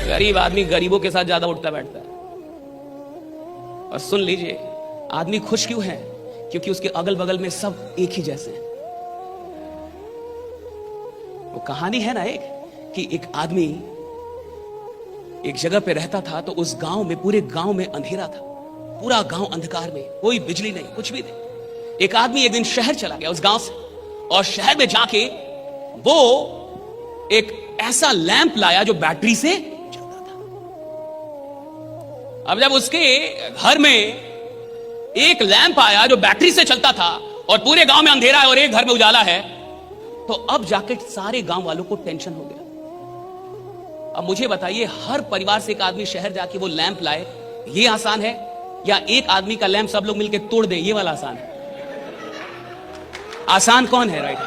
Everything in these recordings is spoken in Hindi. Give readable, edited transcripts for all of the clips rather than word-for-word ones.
गरीब आदमी गरीबों के साथ ज्यादा उठता बैठता है। और सुन लीजिए, आदमी खुश क्यों है? क्योंकि उसके अगल बगल में सब एक ही जैसे हैं। वो कहानी है ना एक, कि एक आदमी एक जगह पे रहता था, तो उस गांव में, पूरे गांव में अंधेरा था, पूरा गांव अंधकार में, कोई बिजली नहीं, कुछ भी नहीं। एक आदमी एक दिन शहर चला गया उस गांव से, और शहर में जाके वो एक ऐसा लैंप लाया जो बैटरी से चलता था। अब जब उसके घर में एक लैंप आया जो बैटरी से चलता था, और पूरे गांव में अंधेरा है और एक घर में उजाला है, तो अब जाके सारे गांव वालों को टेंशन हो गया। अब मुझे बताइए, हर परिवार से एक आदमी शहर जाके वो लैंप लाए, ये आसान है? या एक आदमी का लैंप सब लोग मिलकर तोड़ दे, ये वाला आसान है? आसान कौन है? राइट।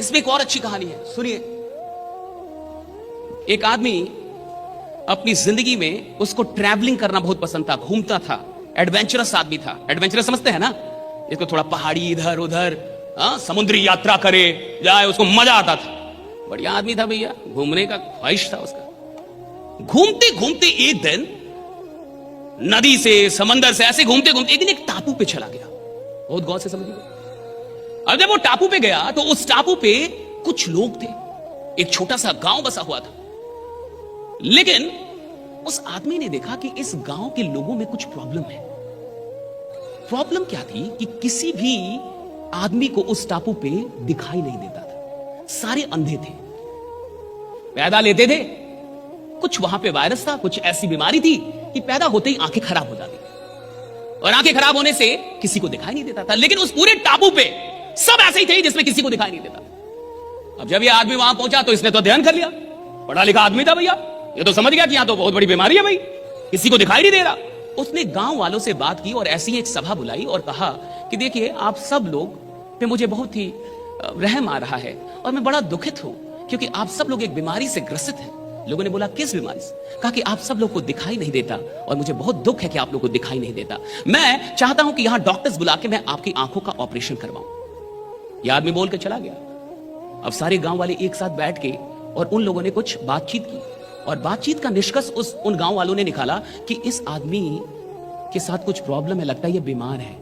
इसमें एक और अच्छी कहानी है, सुनिए। एक आदमी अपनी जिंदगी में, उसको ट्रैवलिंग करना बहुत पसंद था, घूमता था, एडवेंचरस आदमी था। एडवेंचरस समझते हैं ना? इसको थोड़ा पहाड़ी इधर उधर, समुद्री यात्रा करे जाए, उसको मजा आता था। बढ़िया आदमी था भैया, घूमने का ख्वाहिश था उसका। घूमते घूमते एक दिन नदी से, समंदर से ऐसे घूमते घूमते एक दिन एक टापू पे चला गया। बहुत गौर से समझिए। अब जब वो टापू पे गया तो उस टापू पे कुछ लोग थे, एक छोटा सा गांव बसा हुआ था। लेकिन उस आदमी ने देखा कि इस गांव के लोगों में कुछ प्रॉब्लम है। प्रॉब्लम क्या थी कि किसी भी आदमी को उस टापू पे दिखाई नहीं देता था, सारे अंधे थे, पैदा लेते थे। कुछ वहां पे वायरस था, कुछ ऐसी बीमारी थी कि पैदा होते ही आंखें खराब हो जाती थी, और आंखें खराब होने से किसी को दिखाई नहीं देता था। लेकिन उस पूरे टापू पे सब ऐसे ही थे जिसमें किसी को दिखाई नहीं देता। अब जब ये आदमी वहां पहुंचा तो इसने तो ध्यान कर लिया, पढ़ा लिखा आदमी था भैया, ये तो समझ गया कि यहां तो बहुत बड़ी बीमारी है भाई, किसी को दिखाई नहीं दे रहा। उसने गांव वालों से बात की और ऐसी ही एक सभा बुलाई और कहा कि देखिए, आप सब लोग पे मुझे बहुत ही रहम आ रहा है और मैं बड़ा दुखित हूं, क्योंकि आप सब लोग एक बीमारी से ग्रसित हैं। लोगों ने बोला, किस बीमारी से? कहा कि आप सब लोग को दिखाई नहीं देता और मुझे बहुत दुख है कि आप लोग को दिखाई नहीं देता। मैं चाहता हूं कि यहां डॉक्टर्स बुला के मैं आपकी आंखों का ऑपरेशन करवाऊं। यह आदमी बोल के चला गया। अब सारे गांव वाले एक साथ बैठ के और उन लोगों ने कुछ बातचीत की, और बातचीत का निष्कर्ष उन गांव वालों ने निकाला कि इस आदमी के साथ कुछ प्रॉब्लम है, लगता है ये बीमार है।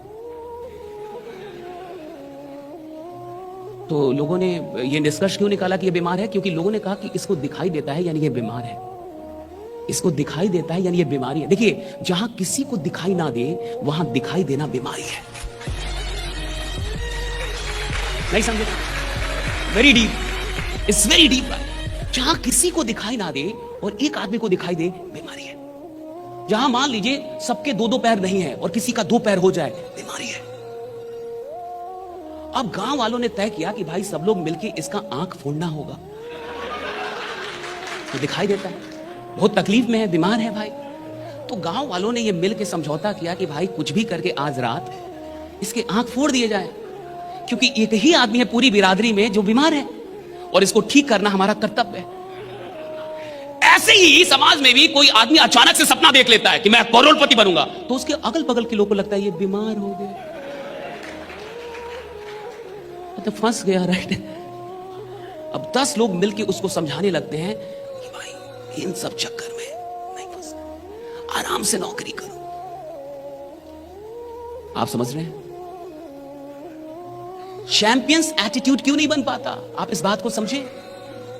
तो लोगों ने ये निष्कर्ष क्यों निकाला कि ये बीमार है? क्योंकि लोगों ने कहा कि इसको दिखाई देता है यानी ये बीमार है, इसको दिखाई देता है यानी ये बीमारी है। देखिए, जहां किसी को दिखाई ना दे वहां दिखाई देना बीमारी है। नहीं समझे? Very deep, it's very deep. जहां किसी को दिखाई ना दे और एक आदमी को दिखाई दे, बीमारी है। जहां मान लीजिए सबके दो दो पैर नहीं है और किसी का दो पैर हो जाए, बीमारी है। अब गांव वालों ने तय किया कि भाई सब लोग मिलके इसका आंख फोड़ना होगा। तो दिखाई देता है, बहुत तकलीफ में है, बीमार है भाई। तो गांव वालों ने ये मिलके समझौता किया कि भाई कुछ भी करके आज रात इसके आंख फोड़ दिए जाए, क्योंकि एक ही आदमी है पूरी बिरादरी में जो बीमार है और इसको ठीक करना हमारा कर्तव्य है। ऐसे ही समाज में भी कोई आदमी अचानक से सपना देख लेता है कि मैं करोड़पति बनूंगा, तो उसके अगल बगल के लोगों को लगता है ये बीमार हो गया, तो फंस गया। राइट। अब 10 लोग मिलके उसको समझाने लगते हैं कि भाई इन सब चक्कर में नहीं फंस, आराम से नौकरी करो। आप समझ रहे हैं? चैंपियंस एटीट्यूड क्यों नहीं बन पाता? आप इस बात को समझे,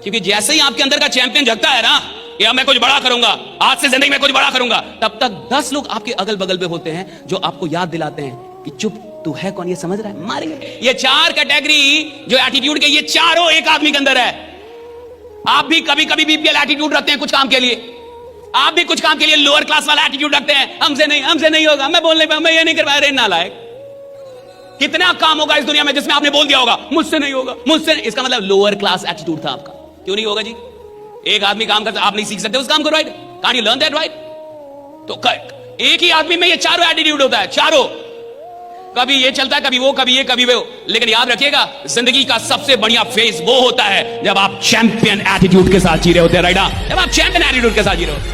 क्योंकि जैसे ही आपके अंदर का चैंपियन जगता है ना कि अब मैं कुछ बड़ा करूंगा, आज से जिंदगी में कुछ बड़ा करूंगा, तब तक 10 लोग आपके अगल बगल में होते हैं जो आपको याद दिलाते हैं कि चुप, तू है कौन, ये समझ रहा है, मारेंगे। ये 4 कैटेगरी जो एटीट्यूड के, ये चारों एक आदमी के अंदर है। आप भी कभी कभी बीपीएल एटीट्यूड रखते हैं कुछ काम के लिए, आप भी कुछ काम के लिए लोअर क्लास वाला एटीट्यूड रखते हैं, हमसे नहीं होगा, मैं बोलने पर, मैं ये नहीं कर पाया। ना लायक, कितना काम होगा इस दुनिया में जिसमें आपने बोल दिया होगा मुझसे नहीं होगा, मुझसे, इसका मतलब लोअर क्लास एटीट्यूड था आपका। क्यों नहीं होगा जी? एक आदमी काम करता, आप नहीं सीख सकते उस काम को, right? Can't you learn that, right? तो एक ही आदमी में ये चारों एटीट्यूड होता है, चारों। कभी ये चलता है, कभी वो, कभी ये, कभी वो। लेकिन याद रखिएगा, जिंदगी का सबसे बढ़िया फेज वो होता है जब आप चैंपियन एटीट्यूड के साथ जी रहे होते हैं, राइट? जब आप चैंपियन एटीट्यूड के साथ जी रहे हो।